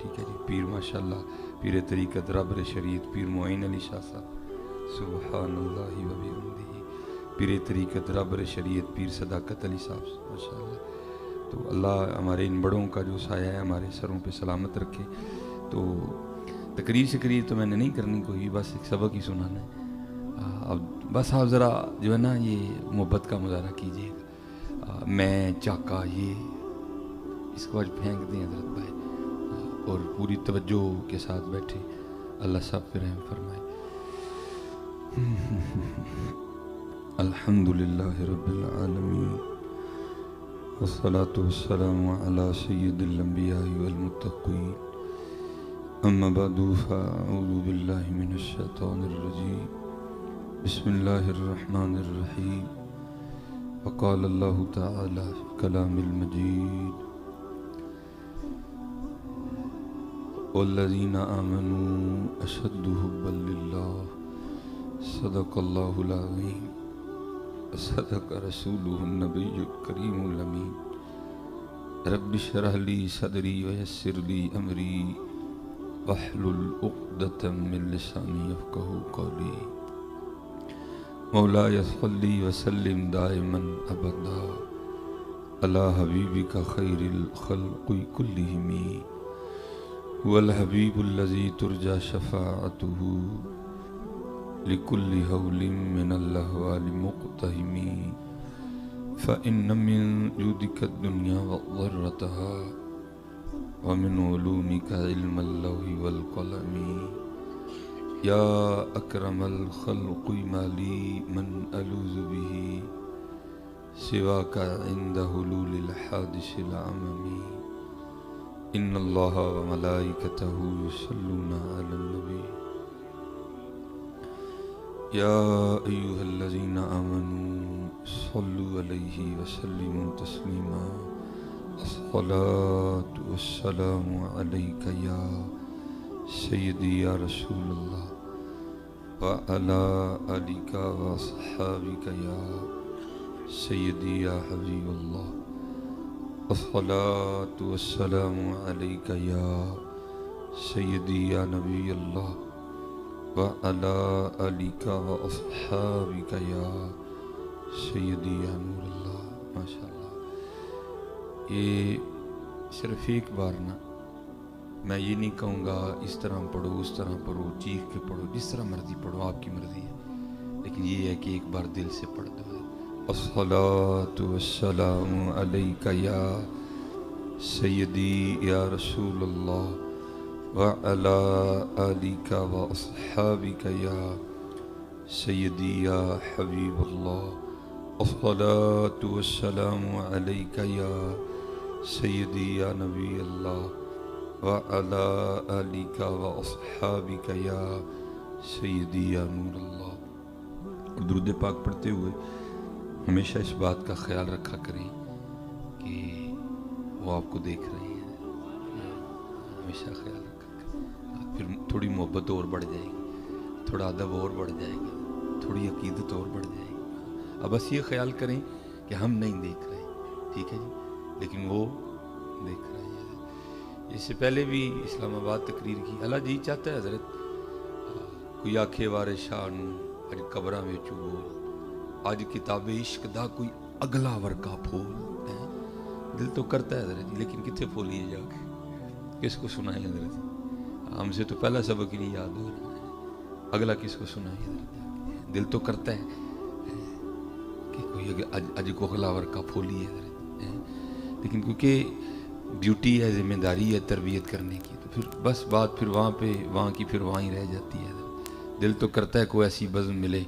ٹھیک ہے جی. پیر ماشاءاللہ پیر طریقت ربر شریعت پیر معین علی شاہ صاحب سبحان اللہ و بحمدہ. پیر طریقت ربر شریعت پیر صداقت علی صاحب ماشاءاللہ. تو اللہ ہمارے ان بڑوں کا جو سایہ ہے ہمارے سروں پہ سلامت رکھے. تو تقریر شکریر تو میں نے نہیں کرنی کوئی، بس ایک سبق ہی سنانا ہے. اب بس آپ ذرا جو ہے نا یہ محبت کا مظاہرہ کیجیے گا. میں چاکا یہ اس کو آج پھینک دیں حضرت بھائی، اور پوری توجہ کے ساتھ بیٹھے. اللہ صاحب پہ رحم فرمائے. الحمدللہ رب العالمین والصلاة والسلام علی سید الانبیاء والمتقین. اما بعد فاعوذ باللہ من الشیطان الرجیم. بسم اللہ الرحمن الرحیم. وقال اللہ تعالی فی کلام المجید والذین آمنوا اشد حبا للہ صدق اللہ العظیم صدق رسولہ النبی الکریم الامین. رب اشرح لی صدری ویسر لی امری واحلل عقدۃ من لسانی یفقہوا قولی. مولاي صلی وسلم دائما ابدا علی حبیبک خیر الخلق کلہم هو الحبیب الذی ترجى شفاعته لكل هول من الأهوال مقتهم. فإن من جودك الدنيا وضرتها ومن علومك علم اللوح والقلم. يا أكرم الخلق ما لي من ألوذ به سواك عند حلول الحادث العمم. إن الله وملائكته يصلون على النبي يا أيها الذين آمنوا صلوا عليه وسلموا تسليما. الصلاة والسلام عليك يا سيدي يا رسول الله وعلى آلك وأصحابك يا سيدي يا حبيب الله. الصلاة والسلام عليك يا سيدي يا نبي الله وعلى آلك وأصحابك يا سيدي يا نور اللہ. ماشاءاللہ. یہ صرف ایک بار نہ، میں یہ نہیں کہوں گا اس طرح پڑھو اس طرح پڑھو چیخ کے پڑھو، جس طرح مرضی پڑھو آپ کی مرضی ہے، لیکن یہ ہے کہ ایک بار دل سے پڑھ دو. الصلاة والسلام علیک یا سیدی یا رسول اللہ وعلى آلك وأصحابك يا سيدي يا حبيب الله. الصلاة والسلام عليك يا سيدي يا نبي الله وعلى آلك وأصحابك يا سيدي يا نور الله. اور درود پاک پڑھتے ہوئے ہمیشہ اس بات کا خیال رکھا کریں کہ وہ آپ کو دیکھ رہے ہیں. ہمیشہ خیال رکھا کریں. پھر تھوڑی محبت اور بڑھ جائے گی، تھوڑا ادب اور بڑھ جائے گا، تھوڑی عقیدت اور بڑھ جائے گی. اب بس یہ خیال کریں کہ ہم نہیں دیکھ رہے، ٹھیک ہے جی، لیکن وہ دیکھ رہے ہیں. اس سے پہلے بھی اسلام آباد تقریر کی. اللہ جی چاہتا ہے حضرت کوئی آکھے وارے شاہ نو اج قبراں وچ بول، اج کتاب عشق دا کوئی اگلا ورکا پھول. دل تو کرتا ہے حضرت، لیکن کتنے پھولیے جا کے، کس کو سنائیں حضرت؟ ہم سے تو پہلا سبق ہی نہیں یاد ہو رہا ہے، اگلا کس کو سنائیں حضرت؟ دل تو کرتا ہے کہ کوئی اج کو اگلا ورکا پھولی ہے حضرت، لیکن کیونکہ ڈیوٹی ہے، ذمہ داری ہے تربیت کرنے کی، تو پھر بس بات پھر وہاں کی پھر وہاں ہی رہ جاتی ہے حضرت. دل تو کرتا ہے کوئی ایسی بزم ملے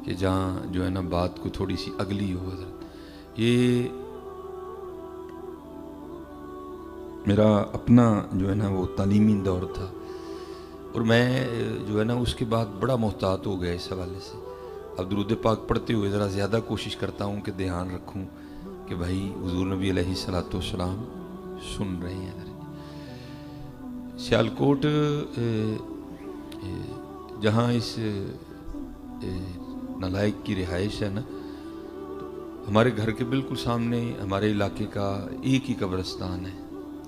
کہ جہاں جو ہے نا بات کو تھوڑی سی اگلی ہو حضرت. یہ میرا اپنا جو ہے نا وہ تعلیمی دور تھا، اور میں جو ہے نا اس کے بعد بڑا محتاط ہو گیا اس حوالے سے. اب درود پاک پڑھتے ہوئے ذرا زیادہ کوشش کرتا ہوں کہ دھیان رکھوں کہ بھائی حضور نبی علیہ الصلوۃ والسلام سن رہے ہیں. سیالکوٹ جہاں اس نالائق کی رہائش ہے نا، ہمارے گھر کے بالکل سامنے ہمارے علاقے کا ایک ہی قبرستان ہے،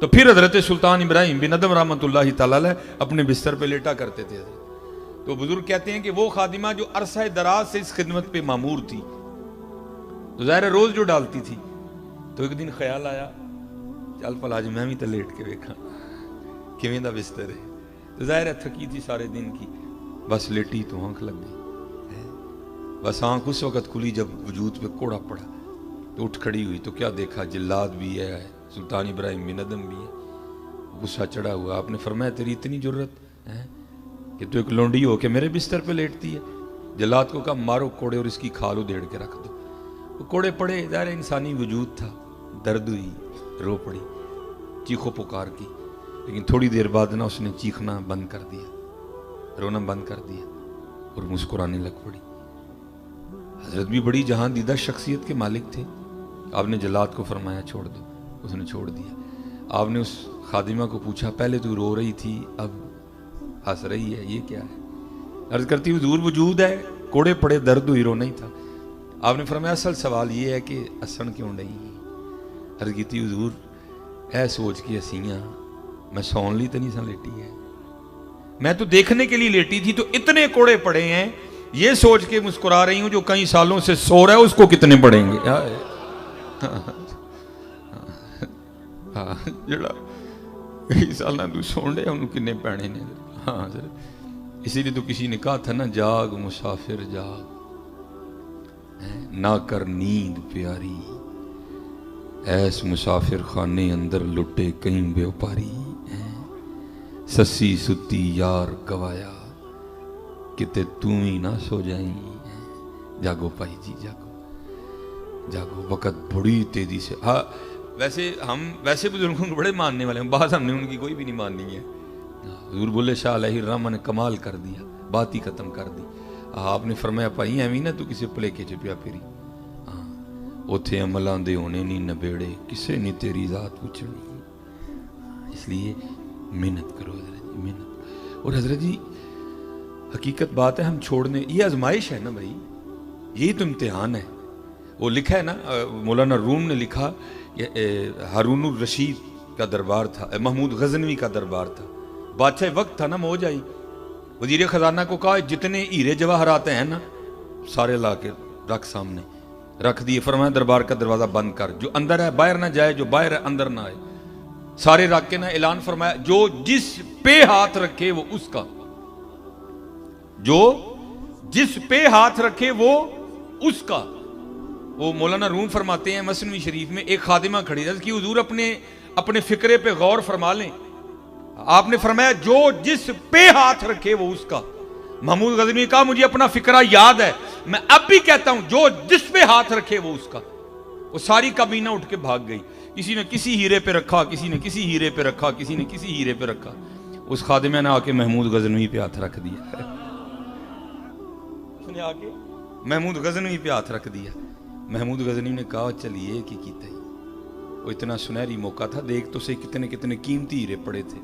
تو پھر حضرت سلطان ابراہیم بن ادم رحمۃ اللہ تعالی علیہ اپنے بستر پہ لیٹا کرتے تھے. تو بزرگ کہتے ہیں کہ وہ خادمہ جو عرصہ دراز سے اس خدمت پہ مامور تھی، تو ظاہر روز جو ڈالتی تھی، تو ایک دن خیال آیا چل پلا آج میں بھی تو لیٹ کے ویکھاں کیویں دا بستر ہے. تو ظاہر ہے تھکی تھی سارے دن کی، بس لیٹی تو آنکھ لگ گئی. بس آنکھ اس وقت کھلی جب وجود پہ کوڑا پڑا، تو اٹھ کھڑی ہوئی تو کیا دیکھا، جلاد بھی ہے، سلطان ابراہیم بن ادم بھی ہے، غصہ چڑھا ہوا. آپ نے فرمایا تیری اتنی جرت ہے کہ تو ایک لونڈی ہو کے میرے بستر پہ لیٹتی ہے. جلاد کو کہا مارو کوڑے اور اس کی کھال ادھیڑ کے رکھ دو. وہ کوڑے پڑے، ظاہر انسانی وجود تھا، درد ہوئی، رو پڑی، چیخو پکار کی. لیکن تھوڑی دیر بعد نا اس نے چیخنا بند کر دیا، رونا بند کر دیا اور مسکرانے لگ پڑی. حضرت بھی بڑی جہاں دیدہ شخصیت کے مالک تھے. آپ نے جلاد کو فرمایا چھوڑ دو، اس نے چھوڑ دیا. آپ نے اس خادمہ کو پوچھا پہلے تو رو رہی تھی اب ہنس رہی ہے، یہ کیا ہے؟ عرض کرتی حضور وجود ہے، کوڑے پڑے، درد ہوئی، رونا ہی تھا. آپ نے فرمایا اصل سوال یہ ہے کہ ہسن کیوں نہیں؟ عرض کی تھی حضور اے سوچ کے ہسیاں میں سون لی تو نہیں سا لیٹی ہے، میں تو دیکھنے کے لیے لیٹی تھی. تو اتنے کوڑے پڑے ہیں یہ سوچ کے مسکرا رہی ہوں جو کئی سالوں سے سو رہا ہے اس کو کتنے پڑیں گے. جڑا کئی سال تو سون رہے انہوں کنے پینے نے. ہاں سر اسی لیے تو کسی نے کہا تھا نا جاگ مسافر جاگ، نہ کر نیند پیاری، ایس مسافر خانے اندر لٹے کہیں بے پاری. سسی ستی یار گوایا کتے تم ہی نہ سو جائیں. جاگو پائی جی جاگو جاگو، وقت بڑی تیزی سے. ہاں ویسے بزرگوں کو بڑے ماننے والے ہیں، بعض ہم نے ان کی کوئی بھی نہیں ماننی ہے. حضور بولے شاہ علیہ الرحمہ نے کمال کر دیا، بات ہی ختم کر دی. آپ نے فرمایا پائی ایویں نہ تو کسی پلیکے چ پیا پھری. ہاں اوتھے عملاں دے ہونے نہیں نبیڑے، کسے نہیں تیری ذات پوچھنی. اس لیے محنت کرو حضرت جی، محنت. اور حضرت جی حقیقت بات ہے ہم چھوڑنے، یہ آزمائش ہے نا بھائی، یہی تو امتحان ہے. وہ لکھا ہے نا مولانا روم نے لکھا، ہارون الرشید کا دربار تھا، محمود غزنوی کا دربار تھا، بادشاہ وقت تھا نا موج آئی. وزیر خزانہ کو کہا جتنے ہیرے جواہرات ہیں نا سارے لا کے رکھ، سامنے رکھ دیے. فرمایا دربار کا دروازہ بند کر، جو اندر ہے باہر نہ جائے، جو باہر ہے اندر نہ آئے. سارے رکھ کے نا اعلان فرمایا جو جس پہ ہاتھ رکھے وہ اس کا، جو جس پہ ہاتھ رکھے وہ اس کا. وہ مولانا روم فرماتے ہیں مثنوی شریف میں ایک خادمہ کھڑی ہے کہ حضور اپنے فکرے پہ غور فرما لیں. آپ نے فرمایا جو جس پہ ہاتھ رکھے وہ اس کا. محمود غزنوی نے کہا مجھے اپنا فکرہ یاد ہے، میں اب بھی کہتا ہوں جو جس پہ ہاتھ رکھے وہ اس کا. وہ ساری کابینہ اٹھ کے بھاگ گئی. کسی نے کسی ہیرے پہ رکھا، کسی نے کسی ہیرے پہ رکھا، کسی نے کسی ہیرے پہ رکھا. اس خادمہ نے آ کے محمود غزنوی پہ ہاتھ رکھ دیا. اس نے آ کے محمود غزنوی پہ ہاتھ رکھ دیا. محمود غزنوی نے کہا چلیے کی کیتا ہی، وہ اتنا سنہری موقع تھا، دیکھ تو سے کتنے کتنے قیمتی ہیرے پڑے تھے.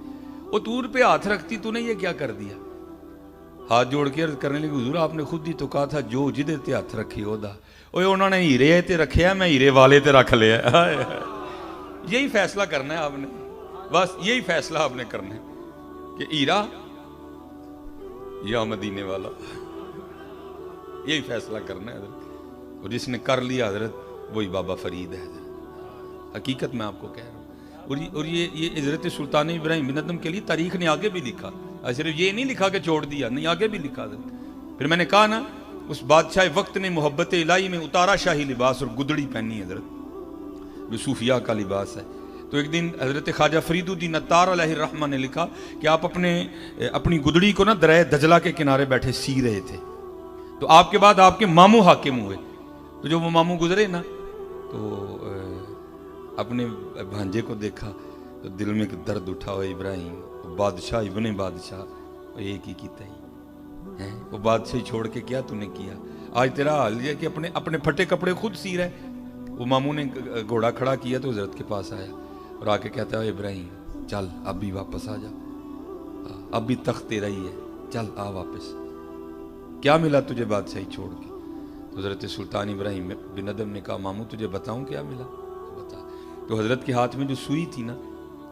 وہ تور پہ ہاتھ رکھتی تو نے یہ کیا کر دیا. ہاتھ جوڑ کے عرض کرنے لگی حضور آپ نے خود ہی تو کہا تھا جو جدے تے ہاتھ رکھی ہو دا. اوے انہوں نے ہیرے تے رکھے ہیں، میں ہیرے والے تے رکھ لیا. یہی فیصلہ کرنا ہے آپ نے، بس یہی فیصلہ آپ نے کرنا ہے کہ ہیرا یا مدینے والا، یہی فیصلہ کرنا ہے حضرت. اور جس نے کر لیا حضرت وہی بابا فرید ہے حضرت. حقیقت میں آپ کو کہہ رہا ہوں. اور یہ حضرت سلطان ابراہیم بن ادم کے لیے تاریخ نے آگے بھی لکھا، صرف یہ نہیں لکھا کہ چھوڑ دیا، نہیں آگے بھی لکھا حضرت. پھر میں نے کہا نا اس بادشاہ وقت نے محبت الہی میں اتارا شاہی لباس اور گدڑی پہنی حضرت، جو صوفیاء کا لباس ہے. تو ایک دن حضرت خواجہ فرید الدین عطار علیہ الرحمہ نے لکھا کہ آپ اپنی گدڑی کو نا دریا دجلہ کے کنارے بیٹھے سی رہے تھے. تو آپ کے بعد آپ کے ماموں حاکم ہوئے. تو جو وہ ماموں گزرے نا تو اپنے بھانجے کو دیکھا تو دل میں ایک درد اٹھا. ہوئے ابراہیم بادشاہ ابن بادشاہ ایک ہی کیتا ہی، وہ بادشاہی چھوڑ کے کیا تو نے کیا. آج تیرا حال یہ کہ اپنے پھٹے کپڑے خود سی رہے. وہ ماموں نے گھوڑا کھڑا کیا تو حضرت کے پاس آیا اور آ کے کہتا ہے ابراہیم چل اب بھی واپس آ جا، اب بھی تخت تیرا ہی ہے، چل آ واپس. کیا ملا تجھے بادشاہی چھوڑ کے؟ حضرت سلطان ابراہیم بن ادم نے کہا ماموں تجھے بتاؤں کیا ملا؟ بتا. تو حضرت کے ہاتھ میں جو سوئی تھی نا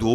2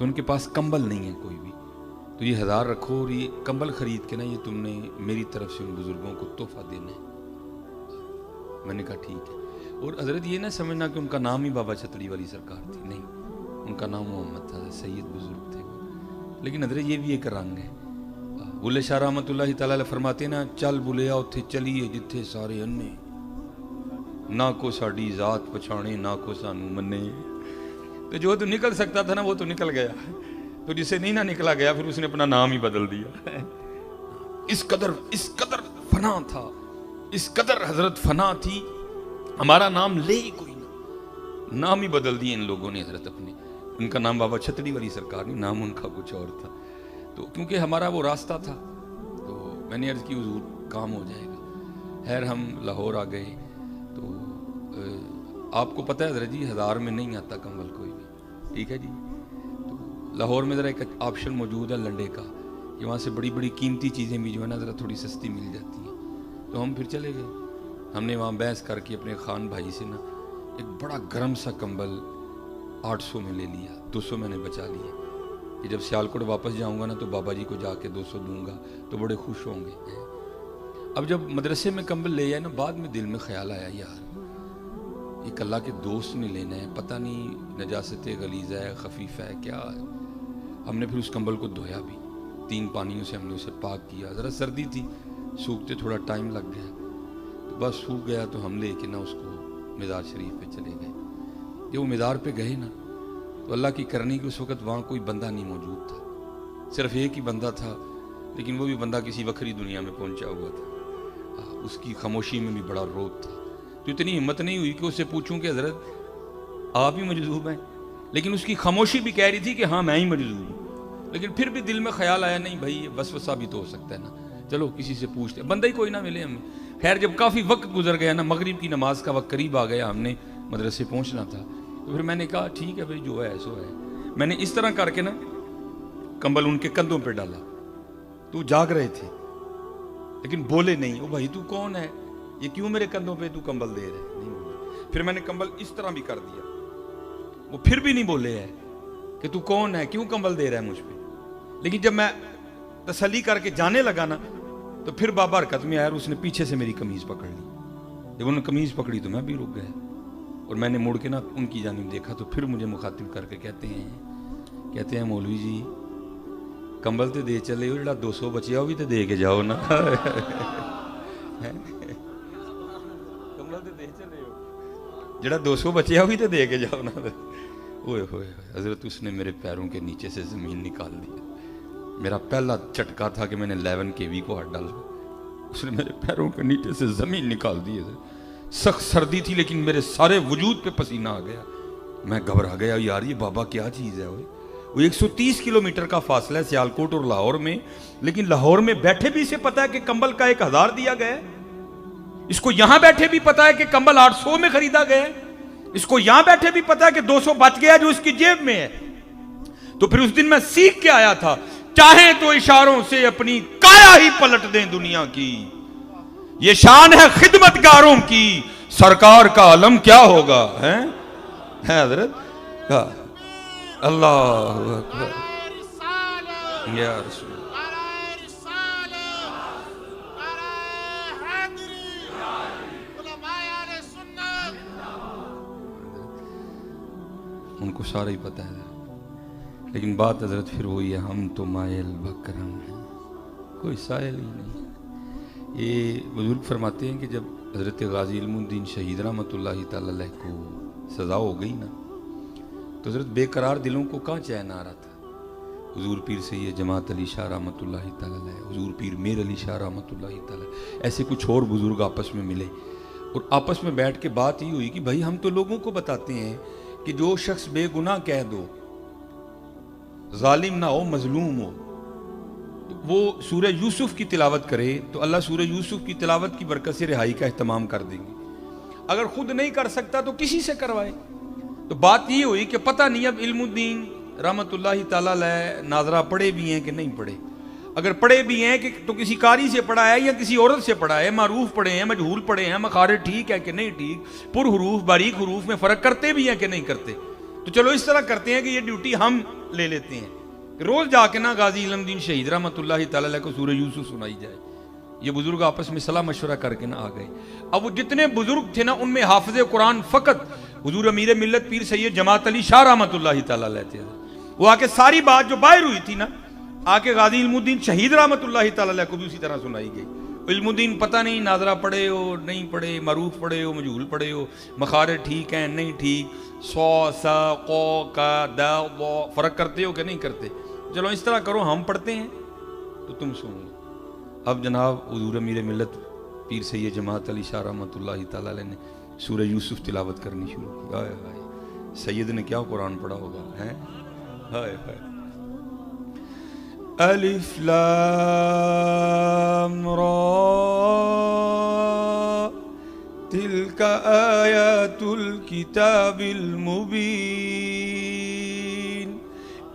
تو ان کے پاس کمبل نہیں ہے کوئی بھی، تو یہ 1000 رکھو اور یہ کمبل خرید کے نا یہ تم نے میری طرف سے ان بزرگوں کو تحفہ دینا ہے۔ میں نے کہا ٹھیک ہے۔ اور حضرت یہ نہ سمجھنا کہ ان کا نام ہی بابا چھتڑی والی سرکار تھی، نہیں، ان کا نام محمد تھا، سید بزرگ تھے وہ۔ لیکن حضرت یہ بھی ایک رنگ ہے۔ بلے شاہ رحمۃ اللہ تعالیٰ علیہ فرماتے ہیں نا، چل بلیا اتھے چلیے جتھے سارے انے، نہ کو ساڈی ذات پچھانے نہ کو سانو منے۔ تو جو تو نکل سکتا تھا نا وہ تو نکل گیا، تو جسے نہیں نہ نکلا گیا پھر اس نے اپنا نام ہی بدل دیا۔ اس قدر فنا تھا، اس قدر حضرت فنا تھی، ہمارا نام لے ہی کوئی نہ، نام ہی بدل دیے ان لوگوں نے حضرت اپنے۔ ان کا نام بابا چھتڑی والی سرکار نہیں، نام ان کا کچھ اور تھا۔ تو کیونکہ ہمارا وہ راستہ تھا تو میں نے عرض کی حضور کام ہو جائے گا۔ خیر ہم لاہور آ گئے تو آپ کو پتہ ہے حضرت جی 1000 میں نہیں آتا کمبل کوئی بھی، ٹھیک ہے جی۔ تو لاہور میں ذرا ایک آپشن موجود ہے لنڈے کا کہ وہاں سے بڑی بڑی قیمتی چیزیں بھی جو ہے نا ذرا تھوڑی سستی مل جاتی ہیں، تو ہم پھر چلے گئے۔ ہم نے وہاں بحث کر کے اپنے خان بھائی سے نا ایک بڑا گرم سا کمبل 800 میں لے لیا، 200 میں نے بچا لیے کہ جب سیالکوٹ واپس جاؤں گا نا تو بابا جی کو جا کے 200 دوں گا تو بڑے خوش ہوں گے۔ اب جب مدرسے میں کمبل لے آئے نا، بعد میں دل میں خیال آیا یار ایک اللہ کے دوست نے لینا ہے، پتہ نہیں نجاست غلیظہ ہے خفیفہ ہے کیا ہے۔ ہم نے پھر اس کمبل کو دھویا بھی، 3 پانیوں سے ہم نے اسے پاک کیا، ذرا سردی تھی سوکھتے تھوڑا ٹائم لگ گیا، تو بس سوکھ گیا تو ہم لے کے نا اس کو مزار شریف پہ چلے گئے۔ جب وہ مزار پہ گئے نا تو اللہ کی کرنی کہ اس وقت وہاں کوئی بندہ نہیں موجود تھا، صرف ایک ہی بندہ تھا، لیکن وہ بھی بندہ کسی وکری دنیا میں پہنچا ہوا تھا۔ اس کی خاموشی میں بھی بڑا روب تھا، تو اتنی ہمت نہیں ہوئی کہ اسے پوچھوں کہ حضرت آپ ہی مجذوب ہیں، لیکن اس کی خاموشی بھی کہہ رہی تھی کہ ہاں میں ہی مجذوب ہوں۔ لیکن پھر بھی دل میں خیال آیا نہیں بھائی یہ وسوسہ بھی تو ہو سکتا ہے نا، چلو کسی سے پوچھتے، بندہ ہی کوئی نہ ملے ہمیں۔ خیر جب کافی وقت گزر گیا نا، مغرب کی نماز کا وقت قریب آ گیا، ہم نے مدرسے پہنچنا تھا، تو پھر میں نے کہا ٹھیک ہے بھائی جو ہے سو ہے۔ میں نے اس طرح کر کے نا کمبل ان کے کندھوں پہ ڈالا، تو جاگ رہے تھے لیکن بولے نہیں۔ او بھائی تو کون ہے، یہ کیوں میرے کندھوں پہ تو کمبل دے رہے؟ نہیں بولے۔ پھر میں نے کمبل اس طرح بھی کر دیا، وہ پھر بھی نہیں بولے ہے کہ تو کون ہے، کیوں کمبل دے رہا ہے مجھ پہ۔ لیکن جب میں تسلی کر کے جانے لگا نا تو پھر بابا حرکت میں آیا اور اس نے پیچھے سے میری قمیض پکڑ لی۔ جب انہوں نے قمیض پکڑی تو میں بھی رک گیا، اور میں نے مڑ کے نا ان کی جانب دیکھا تو پھر مجھے مخاطب کر کے کہتے ہیں مولوی جی کمبل تے دے چلے ہو، جڑا 200 بچیا وہ بھی تے دے کے جاؤ نا۔ کمبل تے دے چلے ہو، جڑا 200 بچیا وہ بھی تے دے کے جاؤ نا۔ اوئے ہوئے حضرت اس نے میرے پیروں کے نیچے سے زمین نکال دی۔ میرا پہلا چٹکا تھا کہ میں نے 11 kV کو ہاتھ ڈالا، اس نے میرے پیروں کے نیچے سے زمین نکال دی۔ سخت سردی تھی لیکن میرے سارے وجود پہ پسینہ آ گیا، میں گھبرا گیا یار یہ بابا کیا چیز ہے۔ وہ 130 کلومیٹر کا فاصلہ ہے سیالکوٹ اور لاہور میں، لیکن لاہور میں بیٹھے بھی اسے پتا ہے کہ کمبل کا 1000 دیا گیا ہے، اس کو یہاں بیٹھے بھی پتا ہے کہ کمبل 800 میں خریدا گیا ہے، اس کو یہاں بیٹھے بھی پتا ہے کہ 200 بچ گیا جو اس کی جیب میں ہے۔ تو پھر اس دن میں سیکھ کے آیا تھا، چاہیں تو اشاروں سے اپنی کایا ہی پلٹ دیں دنیا کی، یہ شان ہے خدمتگاروں کی، سرکار کا علم کیا ہوگا ہے حضرت۔ اللہ اکبر یا رسول ان کو سارا ہی پتہ ہے، لیکن بات حضرت پھر وہی ہے، ہم تو مائل بکرم ہیں، کوئی سائل ہی نہیں۔ یہ بزرگ فرماتے ہیں کہ جب حضرت غازی علم الدین شہید رحمۃ اللہ تعالی علیہ کو سزا ہو گئی نا تو حضرت بے قرار دلوں کو کہاں چین آ رہا تھا۔ حضور پیر سید جماعت علی شاہ رحمۃ اللہ تعالی علیہ، حضور پیر میر علی شاہ رحمۃ اللہ تعالی، ایسے کچھ اور بزرگ آپس میں ملے اور آپس میں بیٹھ کے بات یہ ہوئی کہ بھائی ہم تو لوگوں کو بتاتے ہیں کہ جو شخص بے گناہ کہہ دو، ظالم نہ ہو مظلوم ہو، وہ سورہ یوسف کی تلاوت کرے تو اللہ سورہ یوسف کی تلاوت کی برکت سے رہائی کا اہتمام کر دیں گے، اگر خود نہیں کر سکتا تو کسی سے کروائے۔ تو بات یہ ہوئی کہ پتہ نہیں اب علم الدین رحمۃ اللہ تعالیٰ علیہ ناظرہ پڑھے بھی ہیں کہ نہیں پڑھے، اگر پڑھے بھی ہیں کہ تو کسی قاری سے پڑھا ہے یا کسی عورت سے پڑھا ہے، معروف پڑھے ہیں مجہول پڑھے ہیں، مخارج ٹھیک ہے کہ نہیں ٹھیک، پر حروف باریک حروف میں فرق کرتے بھی ہیں کہ نہیں کرتے۔ تو چلو اس طرح کرتے ہیں کہ یہ ڈیوٹی ہم لے لیتے ہیں. روز جا کے نا غازی علم دین شہید رحمۃ اللہ تعالی علیہ کو سورہ یوسف سنائی جائے. یہ بزرگ آپس میں صلاح مشورہ کر کے نا آ گئے. اب وہ جتنے بزرگ تھے نا ان میں حافظ قرآن فقط حضور امیر ملت پیر سید جماعت علی شاہ رحمۃ اللہ تعالی علیہ تھے. وہ آ کے ساری بات جو باہر ہوئی تھی نا آ کے غازی علم الدین شہید رحمۃ اللہ تعالی علیہ کو بھی اسی طرح سنائی گئی. علم الدین پتہ نہیں ناظرہ پڑھے ہو نہیں پڑھے, معروف پڑھے ہو مجہول پڑھے ہو, مخارج ٹھیک ہیں نہیں ٹھیک, سو سا قو کا دا ضو فرق کرتے ہو کہ نہیں کرتے. چلو اس طرح کرو, ہم پڑھتے ہیں تو تم سن لو. اب جناب حضور امیر ملت پیر سید جماعت علی شاہ رحمۃ اللہ تعالی علیہ نے سورہ یوسف تلاوت کرنی شروع کی. ہائے ہائے, سید نے کیا قرآن پڑھا ہوگا ہیں. ہائے ہائے. الف لام را تلک آیات الکتاب المبین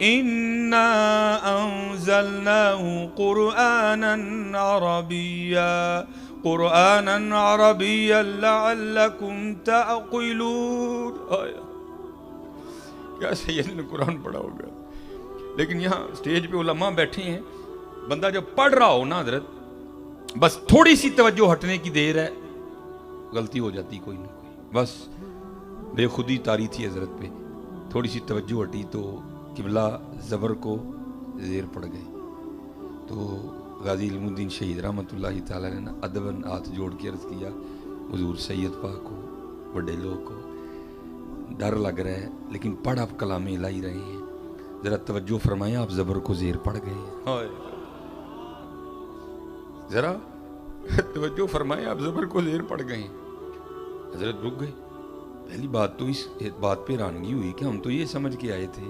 انا انزلناه قرآنا عربیا لعلکم تعقلون. کیا سید نے قرآن پڑھا ہوگا. لیکن یہاں سٹیج پہ علماء بیٹھے ہیں, بندہ جب پڑھ رہا ہو نا حضرت بس تھوڑی سی توجہ ہٹنے کی دیر ہے غلطی ہو جاتی کوئی نہ کوئی. بس بے خودی تاری تھی حضرت پہ, تھوڑی سی توجہ ہٹی تو قبلہ زبر کو زیر پڑ گئے. تو غازی علم الدین شہید رحمۃ اللہ تعالی نے ادباً ہاتھ جوڑ کے عرض کیا حضور سید پاک کو بڑے لوگ کو ڈر لگ رہا ہے لیکن پڑھ آپ کلام الہی رہے ہیں, ذرا توجہ فرمائیں آپ زبر کو زیر پڑ گئے ہیں. ذرا توجہ فرمائیں آپ زبر کو زیر پڑ گئے ہیں. حضرت رک گئے. پہلی بات تو اس بات پہ حیرانگی ہوئی کہ ہم تو یہ سمجھ کے آئے تھے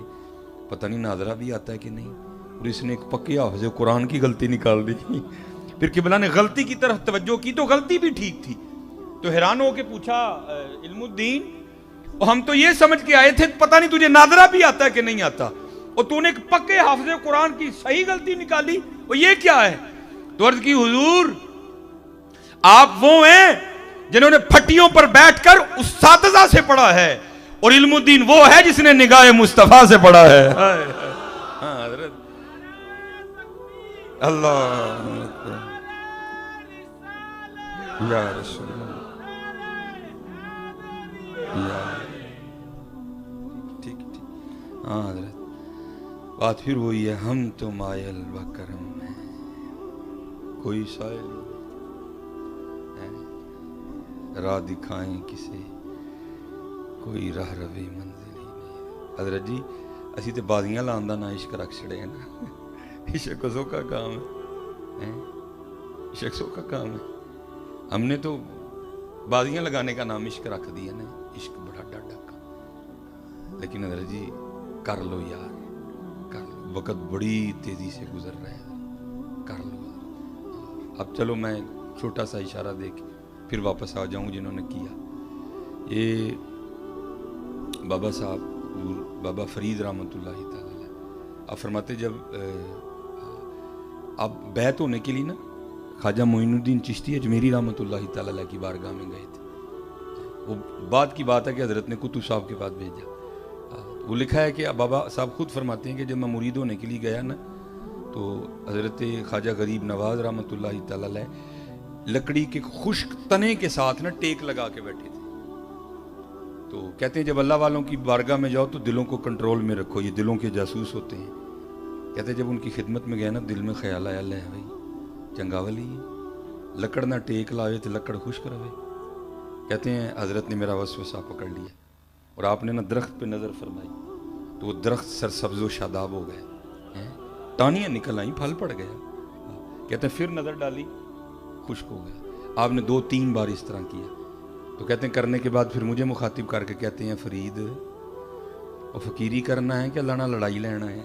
پتہ نہیں ناظرہ بھی آتا ہے کہ نہیں, اور اس نے ایک پکے حافظ قرآن کی غلطی نکال دی. پھر قبلہ نے غلطی کی طرف توجہ کی تو غلطی بھی ٹھیک تھی. تو حیران ہو کے پوچھا علم الدین ہم تو یہ سمجھ کے آئے تھے پتہ نہیں تجھے ناظرہ بھی آتا ہے کہ نہیں آتا, اور تو نے ایک پکے حافظ قرآن کی صحیح غلطی نکالی, اور یہ کیا ہے. تو عرض کی حضور آپ وہ ہیں جنہوں نے پھٹیوں پر بیٹھ کر اساتذہ سے پڑھا ہے, اور علم الدین وہ ہے جس نے نگاہ مصطفیٰ سے پڑھا ہے. ہاں حضرت اللہ یا رسول اللہ. ٹھیک ٹھیک. ہاں حضرت بات پھر وہی ہے, ہم تو مائل و کرم ہیں کوئی سائل راہ دکھائیں کسے کوئی راہ روے منزل ہی نہیں. حضرت جی اسی تے بازیاں لاندہ نہ عشق رکھ چھڑے ہیں نا. عشق سو کا کام ہے, عشق سو کا کام ہے. ہم نے تو بازیاں لگانے کا نام عشق رکھ دیا نا. عشق بڑا ڈاڈا کام. لیکن حضرت جی کر لو یار کر لو, وقت بڑی تیزی سے گزر رہا ہے, کر لو. اب چلو میں چھوٹا سا اشارہ دے کے پھر واپس آ جاؤں جنہوں نے کیا. یہ بابا صاحب بابا فرید رحمۃ اللہ تعالی علیہ آپ فرماتے جب آپ بیعت ہونے کے لیے نا خواجہ معین الدین چشتی اجمیری رحمۃ اللہ تعالی علیہ کی بارگاہ میں گئے تھے. وہ بعد کی بات ہے کہ حضرت نے کتب صاحب کے پاس بھیجا. وہ لکھا ہے کہ بابا صاحب خود فرماتے ہیں کہ جب میں مرید ہونے کے لیے گیا نا تو حضرت خواجہ غریب نواز رحمۃ اللہ تعالی علیہ لکڑی کے خشک تنے کے ساتھ نا ٹیک لگا کے بیٹھے تھے. تو کہتے ہیں جب اللہ والوں کی بارگاہ میں جاؤ تو دلوں کو کنٹرول میں رکھو, یہ دلوں کے جاسوس ہوتے ہیں. کہتے ہیں جب ان کی خدمت میں گئے نا دل میں خیال آیا لے بھائی چنگا والی لکڑ نہ ٹیک لاوے تو لکڑ خشک رہے. کہتے ہیں حضرت نے میرا وسوسہ پکڑ لیا اور آپ نے نا درخت پہ نظر فرمائی تو وہ درخت سرسبز و شاداب ہو گئے, ٹانیاں نکل آئیں, پھل پڑ گیا. کہتے ہیں پھر نظر ڈالی خشک ہو گیا. آپ نے 2-3 بار اس طرح کیا. تو کہتے ہیں کرنے کے بعد پھر مجھے مخاطب کر کے کہتے ہیں فرید اور فقیری کرنا ہے کہ اللہ نہ لڑائی لینا ہے.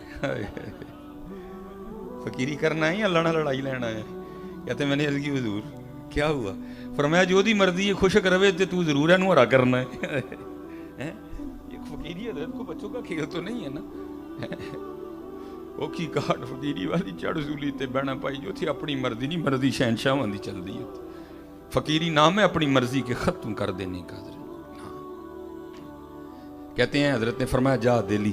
فقیری کرنا ہے یا اللہ نہ لڑائی لینا ہے. کہتے ہیں میں نے عرض کی حضور کیا ہوا. فرمایا جو دی مرضی ہے خشک روے تے تو ضرور ہے نو ہرا کرنا ہے. ایک فقیری حضرت کو بچوں کا کھیل تو نہیں ہے نا. اوکھی کاٹ فقیری والی چڑھ سولی تے بہنا پائی جو تھی اپنی مرضی نہیں مرضی شہنشاہ والی چل دی ہے. فقیری نام ہے اپنی مرضی کے ختم کر دینے کا. حضرت کہتے ہیں حضرت نے فرمایا جا دلی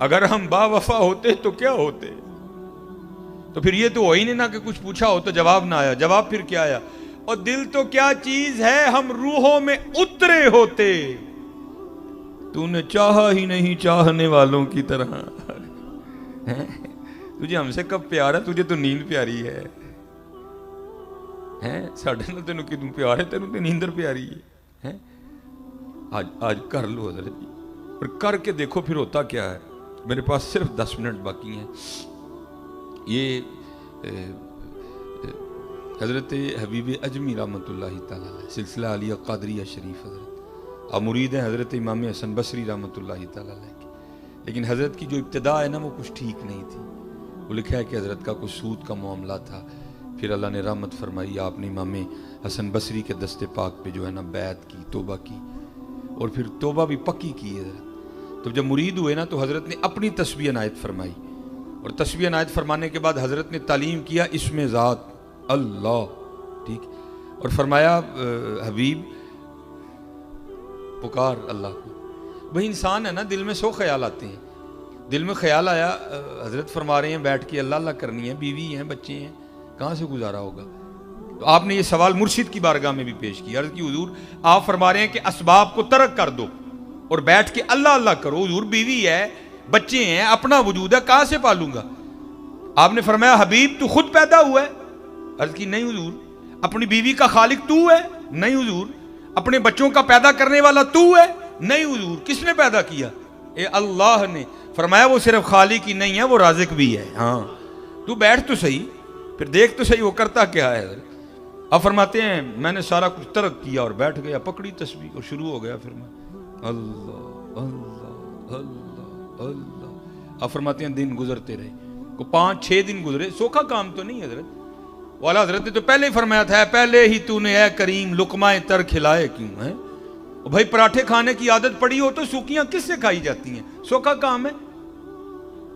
اگر ہم با وفا ہوتے تو کیا ہوتے؟ تو پھر یہ تو ہو ہی نہیں نا کہ کچھ پوچھا ہو تو جواب نہ آیا، جواب پھر کیا آیا؟ اور دل تو کیا چیز ہے ہم روحوں میں اترے ہوتے، تو نے چاہا ہی نہیں چاہنے والوں کی طرح۔ تجھے ہم سے کب پیار ہے؟ تجھے تو نیند پیاری ہے، ساڑھے نہ تینوں کدوں پیار ہے، تینوں تو نیندر پیاری ہے۔ آج کر لو حضرت جی، اور کر کے دیکھو پھر ہوتا کیا ہے۔ میرے پاس صرف 10 منٹ باقی ہیں۔ یہ حضرت حبیب اجمی رحمۃ اللہ تعالیٰ علیہ، سلسلہ علیہ قادریہ شریف حضرت، اور مرید ہیں حضرت امام حسن بصری رحمۃ اللہ تعالیٰ علیہ کی۔ لیکن حضرت کی جو ابتدا ہے نا وہ کچھ ٹھیک نہیں تھی۔ وہ لکھا ہے کہ حضرت کا کچھ سود کا معاملہ تھا، پھر اللہ نے رحمت فرمائی، آپ نے امام حسن بصری کے دست پاک پہ جو ہے نا بیعت کی، توبہ کی، اور پھر توبہ بھی پکی کی ہے حضرت۔ تو جب مرید ہوئے نا تو حضرت نے اپنی تسبیح عنایت فرمائی، اور تسبیح عنایت فرمانے کے بعد حضرت نے تعلیم کیا اسم ذات اللہ، ٹھیک، اور فرمایا حبیب پکار اللہ کو۔ وہی انسان ہے نا، دل میں 100 خیال آتے ہیں۔ دل میں خیال آیا، حضرت فرما رہے ہیں بیٹھ کے اللہ اللہ کرنی ہے، بیوی ہیں، بچے ہیں، کہاں سے گزارا ہوگا؟ تو آپ نے یہ سوال مرشد کی بارگاہ میں بھی پیش کیا، عرض کی حضور آپ فرما رہے ہیں کہ اسباب کو ترک کر دو اور بیٹھ کے اللہ اللہ کرو، حضور بیوی ہے، بچے ہیں، اپنا وجود ہے، کہاں سے پالوں گا؟ آپ نے فرمایا حبیب تو خود پیدا ہوا ہے؟ عرض کی نہیں حضور۔ اپنی بیوی کا خالق تو ہے؟ نہیں حضور۔ اپنے بچوں کا پیدا کرنے والا تو ہے؟ نہیں حضور۔ کس نے پیدا کیا؟ اے اللہ نے۔ فرمایا وہ صرف خالق ہی نہیں ہے، وہ رازق بھی ہے۔ ہاں تو بیٹھ تو صحیح، پھر دیکھ تو صحیح وہ کرتا کیا ہے۔ اب فرماتے ہیں میں نے سارا کچھ ترک کیا اور بیٹھ گیا، پکڑی تسبیح اور شروع ہو گیا پھر میں اللہ اللہ اللہ اللہ۔ اب فرماتے ہیں دن گزرتے رہے، کو 5-6 دن گزرے، سوکھا کام تو نہیں حضرت۔ والا حضرت نے تو پہلے ہی فرمایا تھا، پہلے ہی تو نے اے کریم لقمہ تر کھلائے کیوں ہے؟ بھائی پراٹھے کھانے کی عادت پڑی ہو تو سوکھیاں کس سے کھائی جاتی ہیں؟ سوکھا کام ہے۔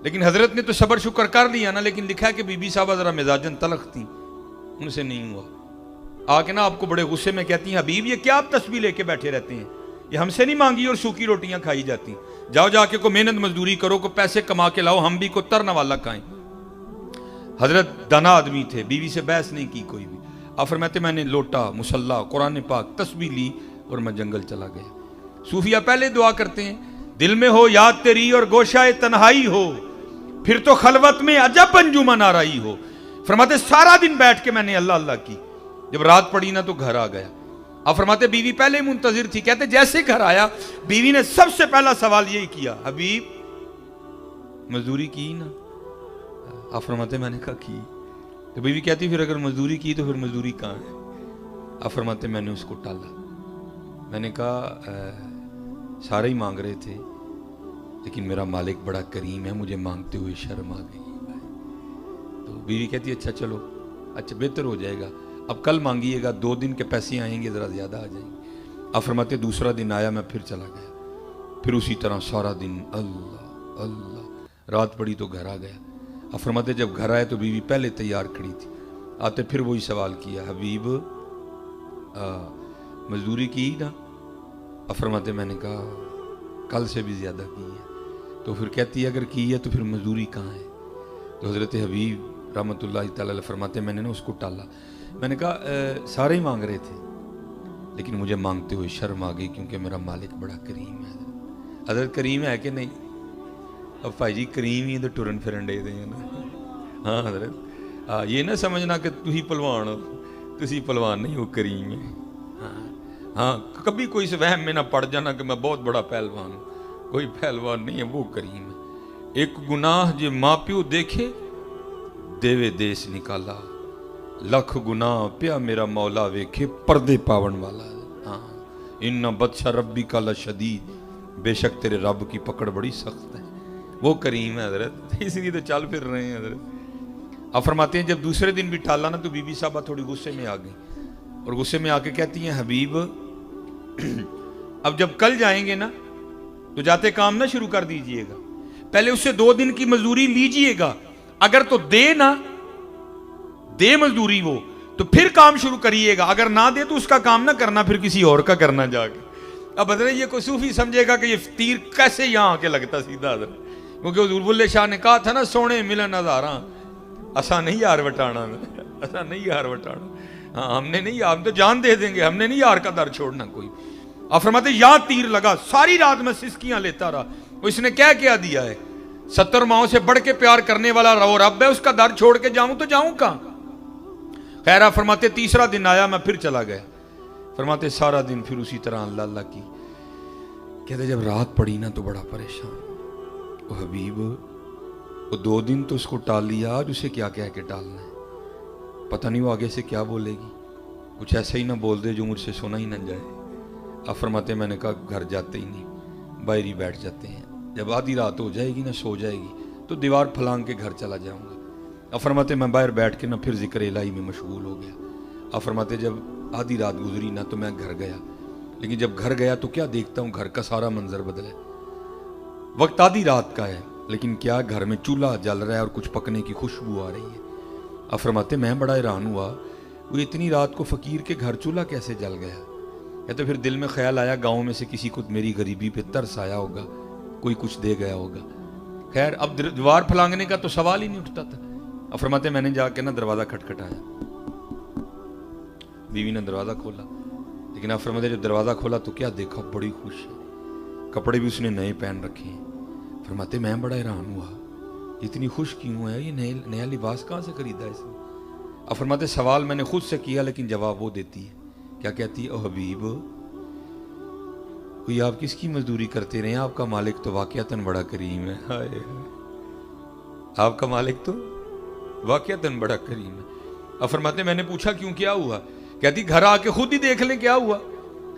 لیکن حضرت نے تو صبر شکر کر لیا نا، لیکن لکھا ہے کہ بی بی صاحبہ ذرا مزاجن تلخ تھی، ان سے نہیں ہوا۔ آ کے نا آپ کو بڑے غصے میں کہتی ہیں حبیب یہ کیا آپ تسبیح لے کے بیٹھے رہتے ہیں؟ یہ ہم سے نہیں مانگی اور سوکھی روٹیاں کھائی جاتی ہیں، جاؤ جا کے کو محنت مزدوری کرو، کو پیسے کما کے لاؤ، ہم بھی کو ترنا والا کھائیں۔ حضرت دانا آدمی تھے، بیوی سے بحث نہیں کی کوئی بھی۔ آپ فرماتے میں نے لوٹا، مصلا، قرآن پاک، تسبیح لی اور میں جنگل چلا گیا۔ صوفیہ پہلے دعا کرتے ہیں دل میں ہو یاد تیری اور گوشہ تنہائی ہو، پھر تو خلوت میں عجب انجمن آرائی ہو۔ فرماتے سارا دن بیٹھ کے میں نے اللہ اللہ کی، جب رات پڑی نا تو گھر آ گیا۔ آپ فرماتے بیوی پہلے منتظر تھی، کہتے جیسے گھر آیا بیوی نے سب سے پہلا سوال یہی کیا حبیب مزدوری کی نا؟ آپ فرماتے میں نے کہا کی۔ تو بیوی کہتی پھر اگر مزدوری کی تو پھر مزدوری کہاں ہے؟ آپ فرماتے میں نے اس کو ٹالا۔ میں نے کہا سارے ہی مانگ رہے تھے لیکن میرا مالک بڑا کریم ہے، مجھے مانگتے ہوئے شرم آ گئی۔ تو بیوی کہتی اچھا چلو، اچھا بہتر ہو جائے گا، اب کل مانگیے گا، 2 دن کے پیسے آئیں گے ذرا زیادہ آ جائیں گے۔ آپ فرماتے دوسرا دن آیا، میں پھر چلا گیا، پھر اسی طرح سارا دن اللہ اللہ۔ رات پڑی تو گھر آ گیا۔ آپ فرماتے جب گھر آئے تو بیوی پہلے تیار کھڑی تھی، آتے پھر وہی سوال کیا حبیب مزدوری کی نا؟ آپ فرماتے میں نے کہا کل سے بھی زیادہ کی ہے۔ تو پھر کہتی ہے اگر کی ہے تو پھر مزدوری کہاں ہے؟ تو حضرت حبیب رحمۃ اللہ تعالی علیہ فرماتے میں نے نا اس کو ٹالا۔ میں نے کہا سارے ہی مانگ رہے تھے لیکن مجھے مانگتے ہوئے شرم آ گئی کیونکہ میرا مالک بڑا کریم ہے۔ حضرت کریم ہے کہ نہیں؟ اب بھائی جی کریم ہی تو ٹرن پھرن دے دیں نا۔ ہاں حضرت یہ نہ سمجھنا کہ تو ہی پلوان ہو، تسی پلوان نہیں ہو، کریم ہے۔ ہاں کبھی کوئی اس وہم میں نہ پڑ جانا کہ میں بہت بڑا پہلوان ہوں، کوئی پہلوان نہیں ہے، وہ کریم ہے۔ ایک گناہ جو ماں پیو دیکھے دیوے دیس نکالا، لکھ گناہ پیا میرا مولا ویکھے پردے پاون والا۔ ہاں ان بطش ربی کا لشدید، بے شک تیرے رب کی پکڑ بڑی سخت ہے، وہ کریم ہے حضرت، اس لیے تو چل پھر رہے ہیں حضرت۔ آپ فرماتے ہیں جب دوسرے دن بھی ٹالا نا تو بی بی صاحبہ تھوڑی غصے میں آ گئی، اور غصے میں آ کے کہتی ہیں حبیب اب جب کل جائیں گے نا تو جاتے کام نہ شروع کر دیجئے گا، پہلے اس سے 2 دن کی مزدوری لیجئے گا، اگر تو دے نا دے مزدوری وہ تو پھر کام شروع کریے گا، اگر نہ دے تو اس کا کام نہ کرنا، پھر کسی اور کا کرنا جا کے۔ اب حضرت یہ کوئی صوفی سمجھے گا کہ یہ تیر کیسے یہاں آ کے لگتا سیدھا حضرت، کیونکہ حضور بلے شاہ نے کہا تھا نا سونے ملن ہزاراں اسا نہیں یار وٹانا، اسا نہیں یار وٹانا، ہاں ہم نے نہیں، ہم تو جان دے دیں گے، ہم نے نہیں یار کا در چھوڑنا کوئی۔ آپ فرماتے یا تیر لگا، ساری رات میں سسکیاں لیتا رہا، اس نے کیا دیا ہے؟ 70 ماؤں سے بڑھ کے پیار کرنے والا رو رب ہے، اس کا در چھوڑ کے جاؤں تو جاؤں کہاں؟ خیر آپ فرماتے تیسرا دن آیا، میں پھر چلا گیا۔ فرماتے سارا دن پھر اسی طرح اللہ اللہ کی۔ کہتے جب رات پڑی نا تو بڑا پریشان، وہ حبیب وہ 2 دن تو اس کو ٹال لیا، آج اسے کیا کہہ کے ٹالنا ہے؟ پتہ نہیں وہ آگے سے کیا بولے گی، کچھ ایسا ہی نہ بول دے جو مجھ سے سنا ہی نہ جائے۔ آپ فرماتے میں نے کہا گھر جاتے ہی نہیں، باہر ہی بیٹھ جاتے ہیں، جب آدھی رات ہو جائے گی نا سو جائے گی تو دیوار پھلانگ کے گھر چلا جاؤں گا۔ آپ فرماتے میں باہر بیٹھ کے نا پھر ذکر الہی میں مشغول ہو گیا۔ آپ فرماتے جب آدھی رات گزری نا تو میں گھر گیا، لیکن جب گھر گیا تو کیا دیکھتا ہوں، گھر کا سارا منظر بدل ہے۔ وقت آدھی رات کا ہے لیکن کیا گھر میں چولہا جل رہا ہے اور کچھ پکنے کی خوشبو آ رہی ہے۔ آپ فرماتے میں بڑا حیران ہوا، وہ اتنی رات کو فقیر کے گھر چولہا کیسے جل گیا؟ یا تو پھر دل میں خیال آیا گاؤں میں سے کسی کو میری غریبی پہ ترس آیا ہوگا، کوئی کچھ دے گیا ہوگا۔ خیر اب دیوار پھلانگنے کا تو سوال ہی نہیں اٹھتا تھا۔ اب فرماتے میں نے جا کے نا دروازہ کھٹکھٹایا، بیوی نے دروازہ کھولا، لیکن آپ فرماتے جب دروازہ کھولا تو کیا دیکھا، بڑی خوش ہے، کپڑے بھی اس نے نئے پہن رکھے ہیں۔ فرماتے میں بڑا حیران ہوا، اتنی خوش کیوں ہے، یہ نیا لباس کہاں سے خریدا ہے اس نے؟ اب فرماتے سوال میں نے خود سے کیا لیکن جواب وہ دیتی ہے، کیا کہتی ہے؟ او حبیب کوئی آپ کس کی مزدوری کرتے رہے، آپ کا مالک تو واقعتاً بڑا کریم ہے، ہائے آپ کا مالک تو واقعتاً بڑا کریم ہے۔ اب فرماتے میں نے پوچھا کیوں، کیا ہوا؟ کہتی گھر آ کے خود ہی دیکھ لیں کیا ہوا۔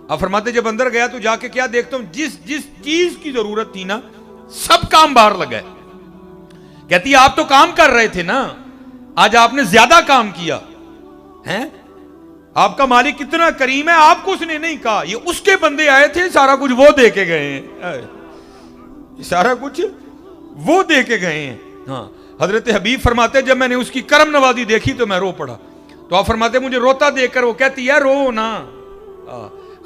اب فرماتے جب اندر گیا تو جا کے کیا دیکھتا ہوں، جس چیز کی ضرورت تھی نا سب کام باہر لگا ہے۔ کہتی آپ تو کام کر رہے تھے نا، آج آپ نے زیادہ کام کیا ہے، آپ کا مالک کتنا کریم ہے، آپ کو اس نے نہیں کہا، یہ اس کے بندے آئے تھے، سارا کچھ وہ دے کے گئے ہیں، سارا کچھ وہ دے کے گئے ہیں۔ ہاں حضرت حبیب فرماتے جب میں نے اس کی کرم نوازی دیکھی تو میں رو پڑا۔ تو آپ فرماتے مجھے روتا دیکھ کر وہ کہتی ہے رو نا،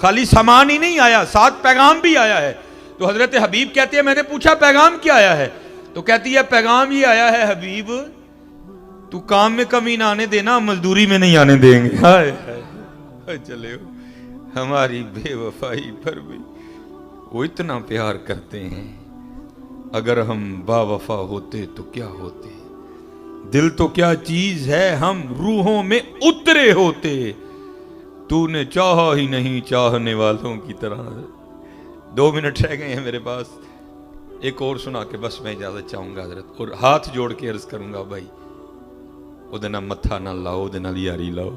خالی سامان ہی نہیں آیا، ساتھ پیغام بھی آیا ہے۔ تو حضرت حبیب کہتے ہیں میں نے پوچھا پیغام کیا آیا ہے؟ تو کہتی ہے پیغام یہ آیا ہے حبیب تو کام میں کمی نہ آنے دینا، مزدوری میں نہیں آنے دیں گے۔ ہائے چلے ہماری بے وفائی پر بھی وہ اتنا پیار کرتے ہیں، اگر ہم با وفا ہوتے تو کیا ہوتے، دل تو کیا چیز ہے ہم روحوں میں اترے ہوتے، تو نے چاہا ہی نہیں چاہنے والوں کی طرح۔ 2 منٹ رہ گئے ہیں میرے پاس، ایک اور سنا کے بس میں اجازت چاہوں گا حضرت، اور ہاتھ جوڑ کے عرض کروں گا بھائی وہ دن متھا نہ لاؤ، وہ دن یاری لاؤ۔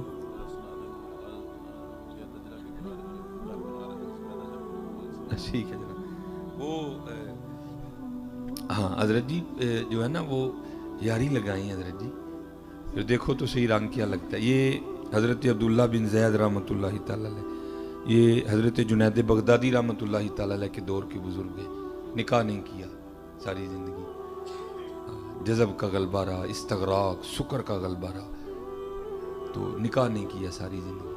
ٹھیک ہے جناب، وہ ہاں حضرت جی جو ہے نا وہ یاری لگائیں حضرت جی، پھر دیکھو تو صحیح رنگ کیا لگتا ہے۔ یہ حضرت عبداللہ بن زید رحمۃ اللہ تعالی علیہ، یہ حضرت جنید بغدادی رحمۃ اللہ تعالی علیہ کے دور کے بزرگ ہیں، نکاح نہیں کیا ساری زندگی، جذب کا غلبہ رہا، استغراق سکر کا غلبہ رہا، تو نکاح نہیں کیا ساری زندگی۔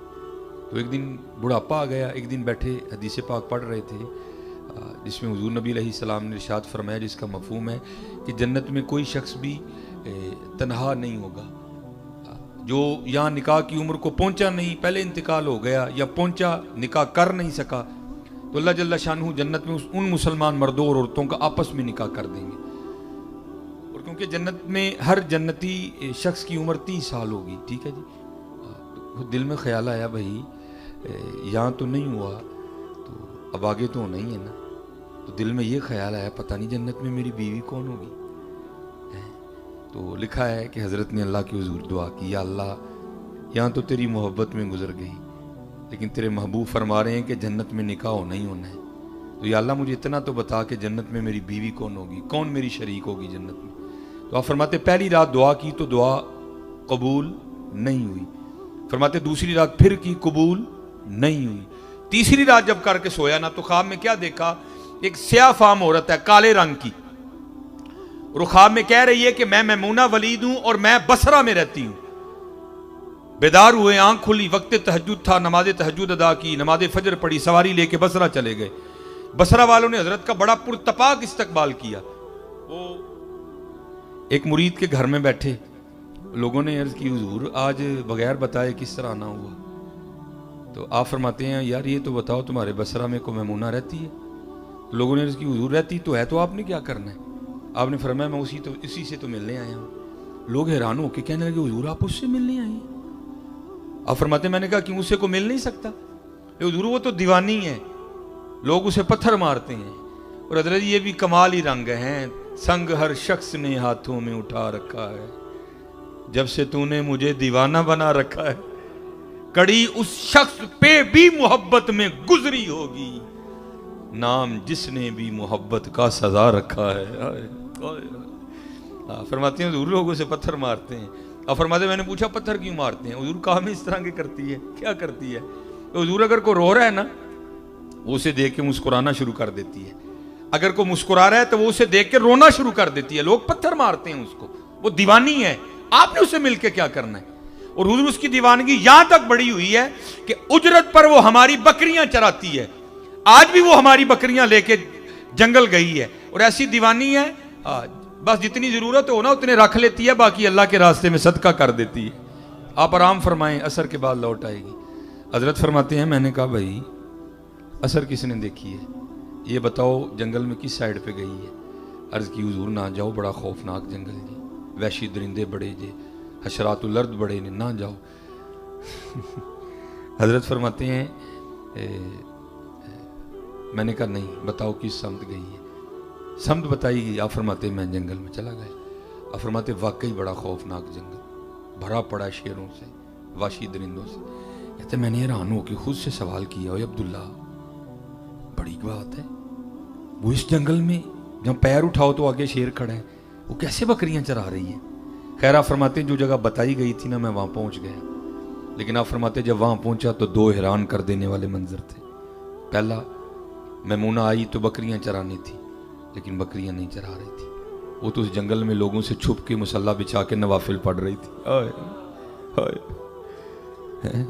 تو ایک دن بڑھاپا آ گیا، ایک دن بیٹھے حدیث پاک پڑھ رہے تھے جس میں حضور نبی علیہ السلام نے ارشاد فرمایا، جس کا مفہوم ہے کہ جنت میں کوئی شخص بھی تنہا نہیں ہوگا، جو یہاں نکاح کی عمر کو پہنچا نہیں، پہلے انتقال ہو گیا، یا پہنچا نکاح کر نہیں سکا، تو اللہ جل شانہ جنت میں ان مسلمان مردوں اور عورتوں کا آپس میں نکاح کر دیں گے، اور کیونکہ جنت میں ہر جنتی شخص کی عمر 30 سال ہوگی، ٹھیک ہے جی۔ تو دل میں خیال آیا بھائی یہاں تو نہیں ہوا تو اب آگے تو ہونا ہی ہے نا، تو دل میں یہ خیال آیا پتہ نہیں جنت میں میری بیوی کون ہوگی۔ تو لکھا ہے کہ حضرت نے اللہ کی حضور دعا کی، یا اللہ یہاں تو تیری محبت میں گزر گئی، لیکن تیرے محبوب فرما رہے ہیں کہ جنت میں نکاح ہونا ہی ہونا ہے، تو یا اللہ مجھے اتنا تو بتا کہ جنت میں میری بیوی کون ہوگی، کون میری شریک ہوگی جنت میں۔ تو آپ فرماتے پہلی رات دعا کی تو دعا قبول نہیں ہوئی، فرماتے دوسری رات پھر کی، قبول نہیں ہوئی، تیسری رات جب کر کے سویا نا تو خواب میں کیا دیکھا، ایک سیاہ فام عورت ہے کالے رنگ کی، اور خواب میں کہہ رہی ہے کہ میں میمونہ ولید ہوں اور میں بصرہ میں رہتی ہوں۔ بیدار ہوئے، آنکھ کھلی، وقت تہجد تھا، نماز تہجد ادا کی، نماز فجر پڑھی، سواری لے کے بصرہ چلے گئے۔ بصرہ والوں نے حضرت کا بڑا پرتپاک استقبال کیا، وہ ایک مرید کے گھر میں بیٹھے, لوگوں نے عرض کی حضور آج بغیر بتائے کس طرح آنا ہوا؟ تو آپ فرماتے ہیں یار یہ تو بتاؤ تمہارے بصرہ میں کوئی میمونہ رہتی ہے؟ لوگوں نے عرض کی حضور رہتی تو ہے, تو آپ نے کیا کرنا ہے؟ آپ نے فرمایا میں اسی سے تو ملنے آیا ہوں. لوگ حیران ہو کے کہنے لگے حضور آپ اس سے ملنے آئے ہیں؟ آپ فرماتے ہیں میں نے کہا کیوں, اس سے کوئی مل نہیں سکتا؟ حضور وہ تو دیوانی ہے, لوگ اسے پتھر مارتے ہیں. اور حضرت یہ بھی کمال ہی رنگ ہیں, سنگ ہر شخص نے ہاتھوں میں اٹھا رکھا ہے, جب سے تو نے مجھے دیوانہ بنا رکھا ہے, کڑی اس شخص پہ بھی محبت میں گزری ہوگی, نام جس نے بھی محبت کا سزا رکھا ہے. فرماتے ہیں حضور لوگ اسے پتھر مارتے ہیں. اب فرماتے ہیں میں نے پوچھا پتھر کیوں مارتے ہیں؟ حضور کام اس طرح کے کرتی ہے, کیا کرتی ہے؟ تو حضور اگر کوئی رو رہا ہے نا وہ اسے دیکھ کے مسکرانا شروع کر دیتی ہے, اگر کوئی مسکرا رہا ہے تو وہ اسے دیکھ کے رونا شروع کر دیتی ہے. لوگ پتھر مارتے ہیں اس کو, وہ دیوانی ہے, آپ نے اسے مل کے کیا کرنا ہے؟ اور حضور اس کی دیوانگی یہاں تک بڑی ہوئی ہے کہ اجرت پر وہ ہماری بکریاں چراتی ہے. آج بھی وہ ہماری بکریاں لے کے جنگل گئی ہے, اور ایسی دیوانی ہے بس جتنی ضرورت ہو نا اتنے رکھ لیتی ہے, باقی اللہ کے راستے میں صدقہ کر دیتی ہے. آپ آرام فرمائیں, عصر کے بعد لوٹ آئے گی. حضرت فرماتے ہیں میں نے کہا بھائی عصر کس نے دیکھی ہے, یہ بتاؤ جنگل میں کس سائیڈ پہ گئی ہے؟ عرض کی حضور نہ جاؤ, بڑا خوفناک جنگل جی, وحشی درندے بڑے جے, حشرات الارض بڑے نے, نہ جاؤ. حضرت فرماتے ہیں میں نے کہا نہیں, بتاؤ کس سمت گئی ہے؟ سمت بتائی گئی. آپ فرماتے ہیں میں جنگل میں چلا گیا. آپ فرماتے واقعی بڑا خوفناک جنگل, بھرا پڑا شیروں سے, وحشی درندوں سے. کہتے میں نے حیران ہو کہ خود سے سوال کیا, اوے عبداللہ بڑی بات ہے, وہ اس جنگل میں جہاں پیر اٹھاؤ تو آگے شیر کھڑا ہے, وہ کیسے بکریاں چرا رہی ہے؟ خیر آپ فرماتے ہیں جو جگہ بتائی گئی تھی نا میں وہاں پہنچ گیا, لیکن آپ فرماتے ہیں جب وہاں پہنچا تو دو حیران کر دینے والے منظر تھے. پہلا, میمونہ آئی تو بکریاں چرانی تھی, لیکن بکریاں نہیں چرا رہی تھی, وہ تو اس جنگل میں لوگوں سے چھپ کے مصلی بچھا کے نوافل پڑھ رہی تھی. آئے آئے.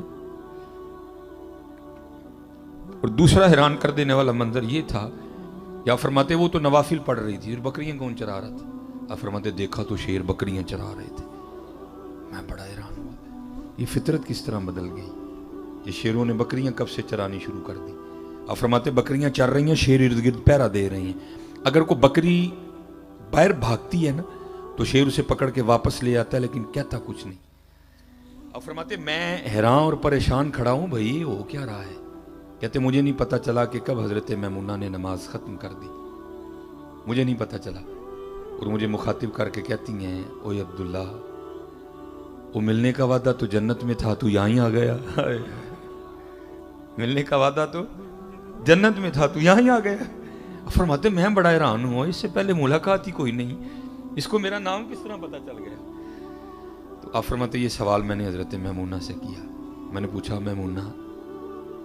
اور دوسرا حیران کر دینے والا منظر یہ تھا, یا فرماتے وہ تو نوافل پڑھ رہی تھی اور بکریاں کون چرا رہا تھا؟ آپ فرماتے دیکھا تو شیر بکریاں چرا رہے تھے. میں بڑا حیران ہوا, یہ فطرت کس طرح بدل گئی, یہ شیروں نے بکریاں کب سے چرانی شروع کر دی. آپ فرماتے بکریاں چر رہی ہیں, شیر ارد گرد پہرا دے رہی ہیں. اگر کوئی بکری باہر بھاگتی ہے نا تو شیر اسے پکڑ کے واپس لے آتا ہے, لیکن کہتا کچھ نہیں. آپ فرماتے میں حیران اور پریشان کھڑا ہوں, بھائی وہ کیا رہا ہے؟ کہتے مجھے نہیں پتا چلا کہ کب حضرت میمونہ نے نماز ختم کر دی, مجھے نہیں پتا چلا. اور مجھے مخاطب کر کے کہتی ہیں اوے عبداللہ وہ ملنے کا وعدہ تو جنت میں تھا, تو یہاں ہی آ گیا. ملنے کا وعدہ تو جنت میں تھا, تو یہاں ہی آ گیا. فرماتے میں بڑا حیران ہوں, اس سے پہلے ملاقات ہی کوئی نہیں, اس کو میرا نام کس طرح پتا چل گیا؟ تو آپ فرماتے یہ سوال میں نے حضرت میمونہ سے کیا. میں نے پوچھا میمونہ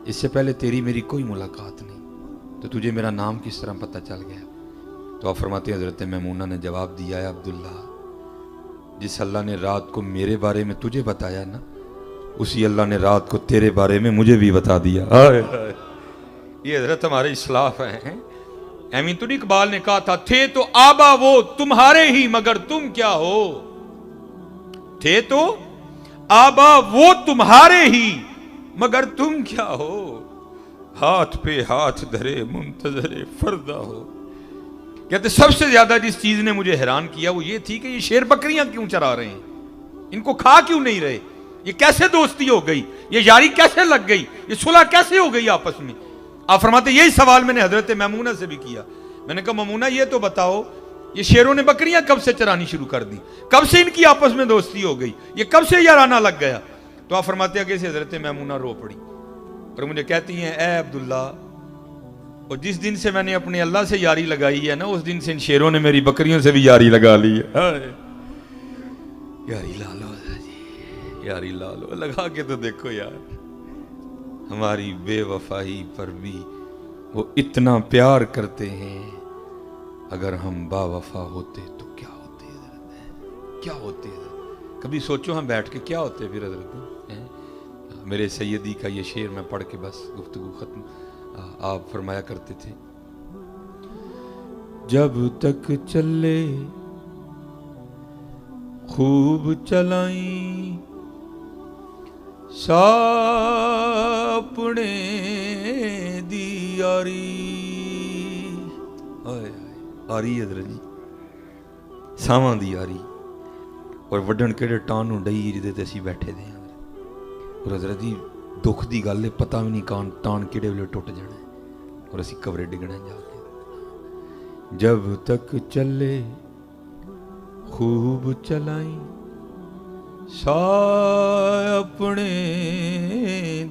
اس سے پہلے تیری میری کوئی ملاقات نہیں, تو تجھے میرا نام کس طرح پتا چل گیا؟ تو آپ فرماتے حضرت میمونہ نے جواب دیا ہے عبداللہ جس اللہ نے رات کو میرے بارے میں تجھے بتایا نا, اسی اللہ نے رات کو تیرے بارے میں مجھے بھی بتا دیا. یہ حضرت ہمارے اسلاف ہیں. امین تو اقبال نے کہا تھا تھے تو آبا وہ تمہارے ہی مگر تم کیا ہو, تھے تو آبا وہ تمہارے ہی مگر تم کیا ہو, ہاتھ پہ ہاتھ دھرے منتظر فردا ہو. کہتے سب سے زیادہ جس چیز نے مجھے حیران کیا وہ یہ تھی کہ یہ شیر بکریاں کیوں چرا رہے ہیں, ان کو کھا کیوں نہیں رہے, یہ کیسے دوستی ہو گئی, یہ یاری کیسے لگ گئی, یہ صلح کیسے ہو گئی آپس میں. آپ فرماتے یہی سوال میں نے حضرت میمونہ سے بھی کیا. میں نے کہا میمونہ یہ تو بتاؤ یہ شیروں نے بکریاں کب سے چرانی شروع کر دی, کب سے ان کی آپس میں دوستی ہو گئی, یہ کب سے یارانہ لگ گیا؟ تو آپ فرماتے آگے سے حضرت میمونہ رو پڑی اور مجھے کہتی ہیں اے عبداللہ اور جس دن سے میں نے اپنے اللہ سے یاری لگائی ہے نا اس دن سے ان شیروں نے میری بکریوں سے بھی یاری لگا لی ہے. یاری لا لو جی, یاری لا لو, لگا کے تو دیکھو یار, ہماری بے وفائی پر بھی وہ اتنا پیار کرتے ہیں, اگر ہم با وفا ہوتے تو کیا ہوتے حضرت, کیا ہوتے حضرت, کبھی سوچو ہم بیٹھ کے کیا ہوتے پھر حضرت. میرے سیدی کا یہ شعر میں پڑھ کے بس گفتگو ختم. آپ فرمایا کرتے تھے جب تک چلے خوب چلائیں ساپنے دی یاری آری حضرت جی ساواں دی یاری اور وڈن کہڑے ٹانوں ڈئی جدے تے اسی بیٹھے دے ہیں اور حضرت جی دکھ دی گل ہے پتہ بھی نہیں کان ٹان کہڑے ویلے ٹوٹ جانا ہے اور اسی کورے ڈگنا جا کے جب تک چلے خوب چلائیں اپنے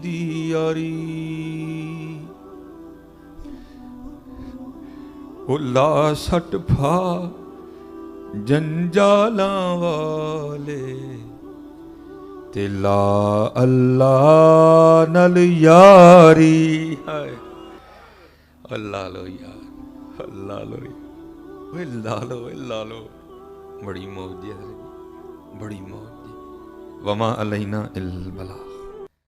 دی یاری لا سٹ پھا جنجالاں والے تے لا اللہ نل یاری اللہ لو یار اللہ لو اللہ لو اللہ لو بڑی موج ہے بڑی موج وما علینا الا البلاغ